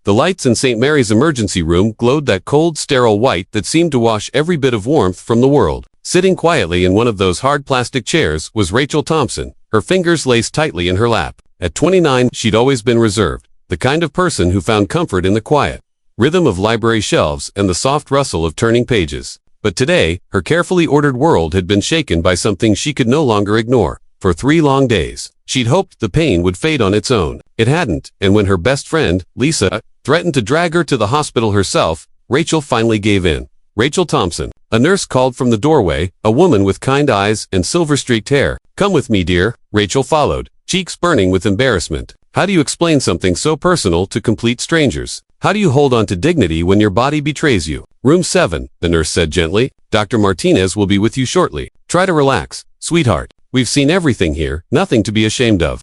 The lights in St. Mary's emergency room glowed that cold, sterile white that seemed to wash every bit of warmth from the world. Sitting quietly in one of those hard plastic chairs was Rachel Thompson, her fingers laced tightly in her lap. At 29, she'd always been reserved, the kind of person who found comfort in the quiet rhythm of library shelves and the soft rustle of turning pages. But today, her carefully ordered world had been shaken by something she could no longer ignore. For 3 long days, she'd hoped the pain would fade on its own. It hadn't, and when her best friend, Lisa, threatened to drag her to the hospital herself, Rachel finally gave in. Rachel Thompson, a nurse called from the doorway, a woman with kind eyes and silver-streaked hair. "Come with me, dear," Rachel followed, cheeks burning with embarrassment. How do you explain something so personal to complete strangers? How do you hold on to dignity when your body betrays you? "Room 7, the nurse said gently. "Dr. Martinez will be with you shortly. Try to relax, sweetheart. We've seen everything here, nothing to be ashamed of."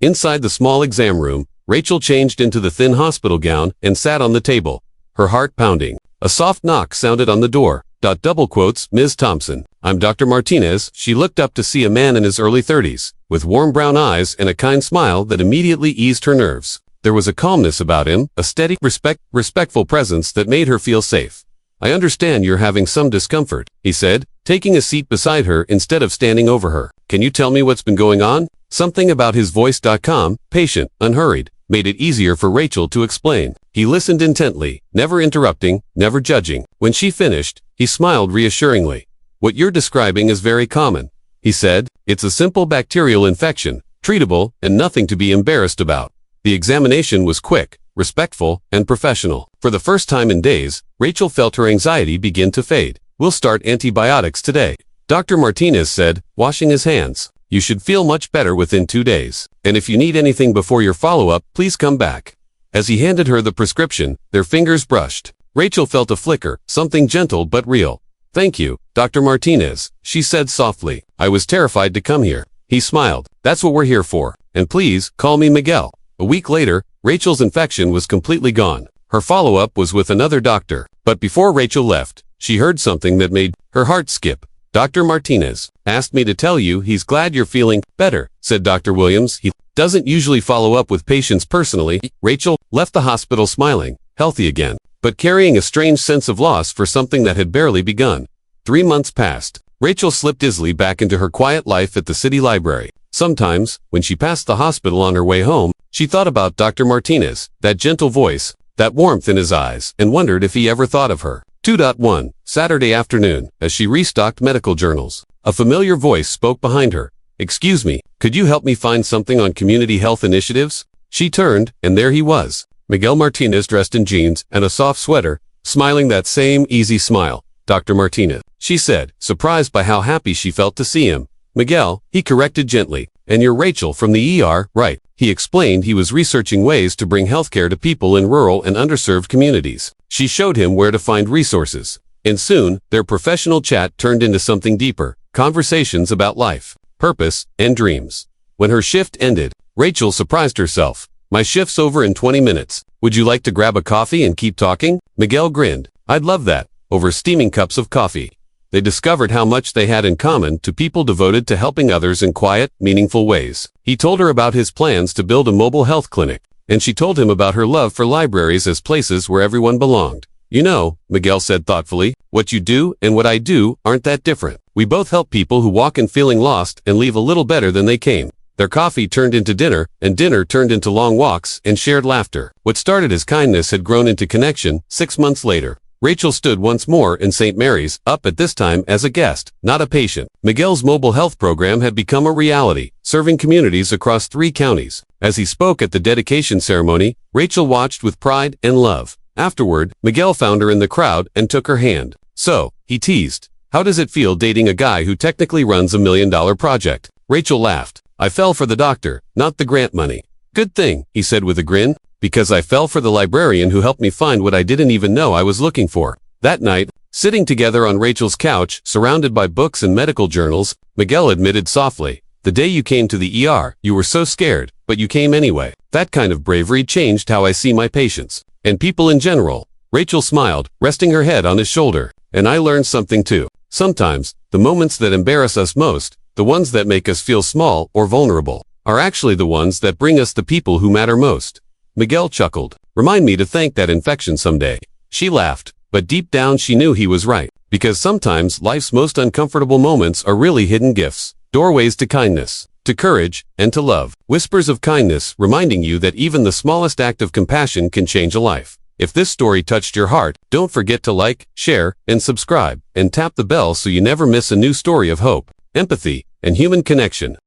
Inside the small exam room, Rachel changed into the thin hospital gown and sat on the table, her heart pounding. A soft knock sounded on the door. Double quotes, "Ms. Thompson, I'm Dr. Martinez." She looked up to see a man in his early 30s, with warm brown eyes and a kind smile that immediately eased her nerves. There was a calmness about him, a steady, respectful presence that made her feel safe. "I understand you're having some discomfort," he said, taking a seat beside her instead of standing over her. "Can you tell me what's been going on?" Something about his voice, calm, patient, unhurried, made it easier for Rachel to explain. He listened intently, never interrupting, never judging. When she finished, he smiled reassuringly. "What you're describing is very common," he said. "It's a simple bacterial infection, treatable, and nothing to be embarrassed about." The examination was quick, respectful, and professional. For the first time in days, Rachel felt her anxiety begin to fade. "We'll start antibiotics today," Dr. Martinez said, washing his hands. "You should feel much better within 2 days. And if you need anything before your follow-up, please come back." As he handed her the prescription, their fingers brushed. Rachel felt a flicker, something gentle but real. "Thank you, Dr. Martinez," she said softly. "I was terrified to come here." He smiled. "That's what we're here for. And please, call me Miguel." A week later, Rachel's infection was completely gone. Her follow-up was with another doctor. But before Rachel left, she heard something that made her heart skip. "Dr. Martinez asked me to tell you he's glad you're feeling better," said Dr. Williams. "He doesn't usually follow up with patients personally." Rachel left the hospital smiling, healthy again, but carrying a strange sense of loss for something that had barely begun. 3 months passed. Rachel slipped easily back into her quiet life at the city library. Sometimes, when she passed the hospital on her way home, she thought about Dr. Martinez, that gentle voice, that warmth in his eyes, and wondered if he ever thought of her. 2.1 Saturday afternoon, as she restocked medical journals, a familiar voice spoke behind her. "Excuse me, could you help me find something on community health initiatives?" She turned, and there he was, Miguel Martinez, dressed in jeans and a soft sweater, smiling that same easy smile. "Dr. Martinez," she said, surprised by how happy she felt to see him. "Miguel," he corrected gently. "And you're Rachel from the ER, right?" He explained he was researching ways to bring healthcare to people in rural and underserved communities. She showed him where to find resources. And soon, their professional chat turned into something deeper, conversations about life, purpose, and dreams. When her shift ended, Rachel surprised herself. "My shift's over in 20 minutes. Would you like to grab a coffee and keep talking?" Miguel grinned. "I'd love that," over steaming cups of coffee. They discovered how much they had in common, to people devoted to helping others in quiet, meaningful ways. He told her about his plans to build a mobile health clinic, and she told him about her love for libraries as places where everyone belonged. "You know," Miguel said thoughtfully, "what you do and what I do aren't that different. We both help people who walk in feeling lost and leave a little better than they came." Their coffee turned into dinner, and dinner turned into long walks and shared laughter. What started as kindness had grown into connection. 6 months later, Rachel stood once more in St. Mary's, up at this time as a guest, not a patient. Miguel's mobile health program had become a reality, serving communities across 3 counties. As he spoke at the dedication ceremony, Rachel watched with pride and love. Afterward, Miguel found her in the crowd and took her hand. "So," he teased, "how does it feel dating a guy who technically runs $1 million project?" Rachel laughed. "I fell for the doctor, not the grant money." "Good thing," he said with a grin. "Because I fell for the librarian who helped me find what I didn't even know I was looking for." That night, sitting together on Rachel's couch, surrounded by books and medical journals, Miguel admitted softly, "The day you came to the ER, you were so scared, but you came anyway. That kind of bravery changed how I see my patients, and people in general." Rachel smiled, resting her head on his shoulder. "And I learned something too. Sometimes, the moments that embarrass us most, the ones that make us feel small or vulnerable, are actually the ones that bring us the people who matter most." Miguel chuckled. Remind me to thank that infection someday." She laughed, but deep down she knew he was right. Because sometimes life's most uncomfortable moments are really hidden gifts, doorways to kindness, to courage, and to love. Whispers of Kindness, reminding you that even the smallest act of compassion can change a life. If this story touched your heart, don't forget to like, share, and subscribe, and tap the bell so you never miss a new story of hope, empathy, and human connection.